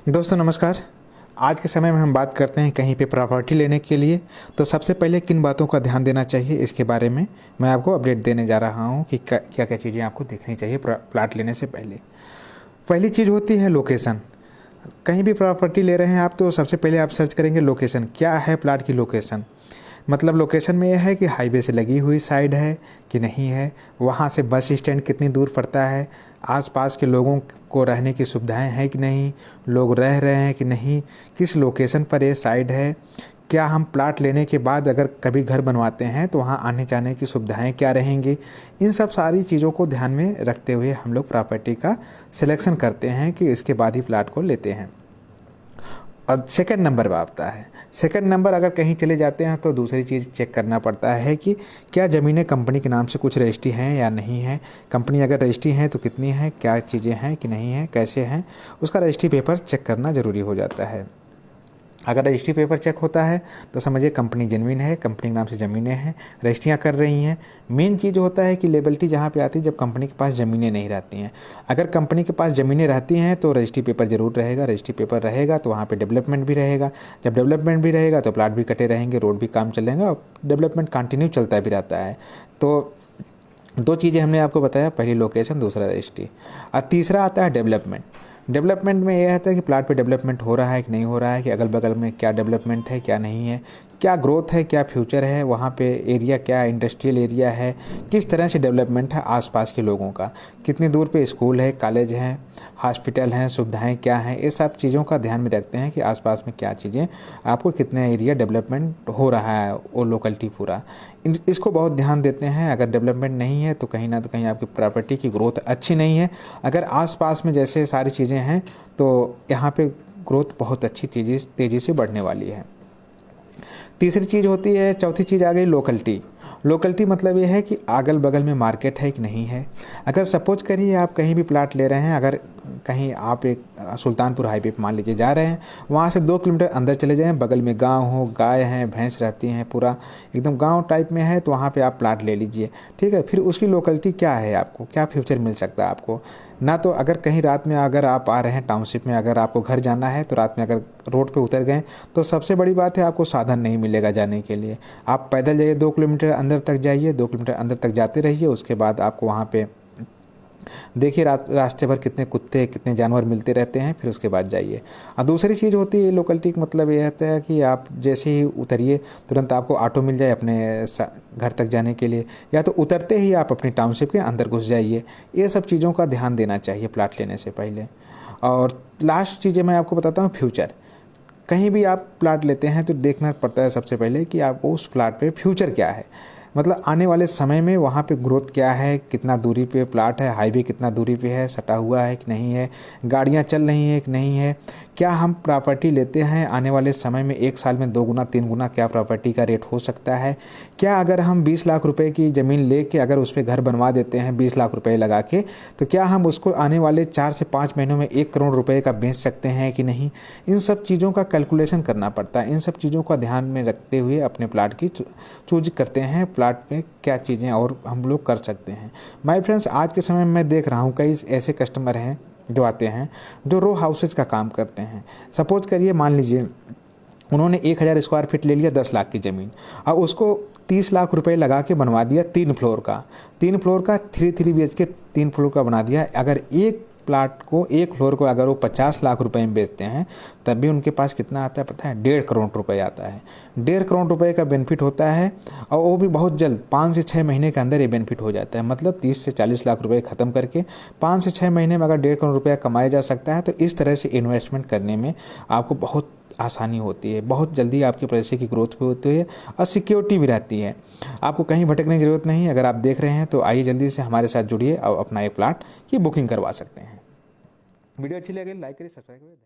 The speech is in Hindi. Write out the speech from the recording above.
दोस्तों नमस्कार। आज के समय में हम बात करते हैं कहीं पे प्रॉपर्टी लेने के लिए तो सबसे पहले किन बातों का ध्यान देना चाहिए, इसके बारे में मैं आपको अपडेट देने जा रहा हूं कि क्या क्या चीज़ें आपको देखनी चाहिए प्लाट लेने से पहले। पहली चीज़ होती है लोकेशन। कहीं भी प्रॉपर्टी ले रहे हैं आप तो सबसे पहले आप सर्च करेंगे लोकेशन, क्या है प्लाट की लोकेशन। मतलब लोकेशन में यह है कि हाईवे से लगी हुई साइड है कि नहीं है, वहाँ से बस स्टैंड कितनी दूर पड़ता है, आसपास के लोगों को रहने की सुविधाएं हैं कि नहीं, लोग रह रहे हैं कि नहीं, किस लोकेशन पर ये साइड है, क्या हम प्लाट लेने के बाद अगर कभी घर बनवाते हैं तो वहाँ आने जाने की सुविधाएं क्या रहेंगी। इन सब सारी चीज़ों को ध्यान में रखते हुए हम लोग प्रॉपर्टी का सिलेक्शन करते हैं कि इसके बाद ही प्लाट को लेते हैं। और सेकंड नंबर पर आता है, सेकंड नंबर अगर कहीं चले जाते हैं तो दूसरी चीज़ चेक करना पड़ता है कि क्या ज़मीनें कंपनी के नाम से कुछ रजिस्ट्री हैं या नहीं है। कंपनी अगर रजिस्ट्री हैं तो कितनी है, क्या चीज़ें हैं कि नहीं है, कैसे हैं, उसका रजिस्ट्री पेपर चेक करना ज़रूरी हो जाता है। अगर रजिस्ट्री पेपर चेक होता है तो समझिए कंपनी जेन्युइन है, कंपनी के नाम से ज़मीनें हैं, रजिस्ट्रियाँ कर रही हैं। मेन चीज़ होता है कि लेबिलिटी जहाँ पे आती है जब कंपनी के पास ज़मीनें नहीं रहती हैं। अगर कंपनी के पास ज़मीनें रहती हैं तो रजिस्ट्री पेपर ज़रूर रहेगा, रजिस्ट्री पेपर रहेगा तो वहाँ पे डेवलपमेंट भी रहेगा। जब डेवलपमेंट भी रहेगा तो प्लाट भी कटे रहेंगे, रोड भी काम चलेगा और डेवलपमेंट कंटिन्यू चलता भी रहता है। तो दो चीज़ें हमने आपको बताया, पहली लोकेशन, दूसरा रजिस्ट्री। और तीसरा आता है डेवलपमेंट। डेवलपमेंट में यह आता है कि प्लाट पे डेवलपमेंट हो रहा है कि नहीं हो रहा है, कि अगल बगल में क्या डेवलपमेंट है क्या नहीं है, क्या ग्रोथ है, क्या फ्यूचर है, वहाँ पे एरिया क्या इंडस्ट्रियल एरिया है, किस तरह से डेवलपमेंट है आसपास के लोगों का, कितनी दूर पे स्कूल है, कॉलेज हैं, हॉस्पिटल हैं, सुविधाएं क्या हैं। ये सब चीज़ों का ध्यान में रखते हैं कि आसपास में क्या चीज़ें, आपको कितना एरिया डेवलपमेंट हो रहा है वो लोकेलिटी पूरा, इसको बहुत ध्यान देते हैं। अगर डेवलपमेंट नहीं है तो कहीं ना तो कहीं आपकी प्रॉपर्टी की ग्रोथ अच्छी नहीं है। अगर आसपास में जैसे सारी चीज़ें हैं तो यहाँ पे ग्रोथ बहुत अच्छी तेज़ी से बढ़ने वाली है। तीसरी चीज़ होती है, चौथी चीज़ आ गई लोकेलिटी। लोकेलिटी मतलब ये है कि अगल बगल में मार्केट है कि नहीं है। अगर सपोज करिए आप कहीं भी प्लाट ले रहे हैं, अगर कहीं आप एक सुल्तानपुर हाईवे पे मान लीजिए जा रहे हैं, वहाँ से 2 किलोमीटर अंदर चले जाएं, बगल में गांव हो, गाय हैं, भैंस रहती हैं, पूरा एकदम गांव टाइप में है, तो वहाँ पे आप प्लाट ले लीजिए। ठीक है, फिर उसकी लोकेलिटी क्या है, आपको क्या फ्यूचर मिल सकता है आपको ना। तो अगर कहीं रात में अगर आप आ रहे हैं टाउनशिप में, अगर आपको घर जाना है तो रात में अगर रोड पे उतर गए तो सबसे बड़ी बात है आपको साधन नहीं मिलेगा जाने के लिए। आप पैदल जाइए, 2 किलोमीटर अंदर तक जाइए, 2 किलोमीटर अंदर तक जाते रहिए, उसके बाद आपको वहाँ पे देखिए रास्ते भर कितने कुत्ते कितने जानवर मिलते रहते हैं, फिर उसके बाद जाइए। और दूसरी चीज़ होती है लोकेलिटी का मतलब ये होता है कि आप जैसे ही उतरिए तुरंत आपको ऑटो मिल जाए अपने घर तक जाने के लिए, या तो उतरते ही आप अपनी टाउनशिप के अंदर घुस जाइए। ये सब चीज़ों का ध्यान देना चाहिए प्लाट लेने से पहले। और लास्ट चीज़ें मैं आपको बताता हूँ, फ्यूचर। कहीं भी आप प्लाट लेते हैं तो देखना पड़ता है सबसे पहले कि आपको उस प्लाट पे फ्यूचर क्या है। मतलब आने वाले समय में वहाँ पे ग्रोथ क्या है, कितना दूरी पे प्लाट है, हाईवे कितना दूरी पे है, सटा हुआ है कि नहीं है, गाड़ियाँ चल रही हैं कि नहीं है, क्या हम प्रॉपर्टी लेते हैं आने वाले समय में 1 साल में 2 गुना 3 गुना क्या प्रॉपर्टी का रेट हो सकता है। क्या अगर हम 20 लाख रुपए की ज़मीन ले के अगर उस पर घर बनवा देते हैं 20 लाख रुपए लगा के, तो क्या हम उसको आने वाले 4 से 5 महीनों में 1 करोड़ रुपए का बेच सकते हैं कि नहीं। इन सब चीज़ों का कैलकुलेशन करना पड़ता है। इन सब चीज़ों का ध्यान में रखते हुए अपने प्लाट की चूज करते हैं, प्लाट में क्या चीज़ें और हम लोग कर सकते हैं। माय फ्रेंड्स, आज के समय में मैं देख रहा हूँ कई ऐसे कस्टमर हैं जो आते हैं जो रो हाउसेज का काम करते हैं। सपोज करिए मान लीजिए उन्होंने 1000 स्क्वायर फीट ले लिया 10 लाख की ज़मीन, और उसको 30 लाख रुपए लगा के बनवा दिया 3 फ्लोर का, 3 BHK 3 फ्लोर का बना दिया। अगर एक प्लाट को, एक फ्लोर को अगर वो 50 लाख रुपए में बेचते हैं तब भी उनके पास कितना आता है पता है, 1.5 करोड़ रुपए आता है। 1.5 करोड़ रुपए का बेनिफिट होता है, और वो भी बहुत जल्द, 5 से 6 महीने के अंदर ये बेनिफिट हो जाता है। मतलब 30 से 40 लाख रुपए ख़त्म करके 5 से 6 महीने में अगर 1.5 करोड़ रुपया कमाया जा सकता है, तो इस तरह से इन्वेस्टमेंट करने में आपको बहुत आसानी होती है, बहुत जल्दी आपके पैसे की ग्रोथ भी होती है और सिक्योरिटी भी रहती है। आपको कहीं भटकने की ज़रूरत नहीं है। अगर आप देख रहे हैं तो आइए जल्दी से हमारे साथ जुड़िए और अपना एक प्लाट की बुकिंग करवा सकते हैं। वीडियो अच्छी लगे लाइक करिए, सब्सक्राइब करिए।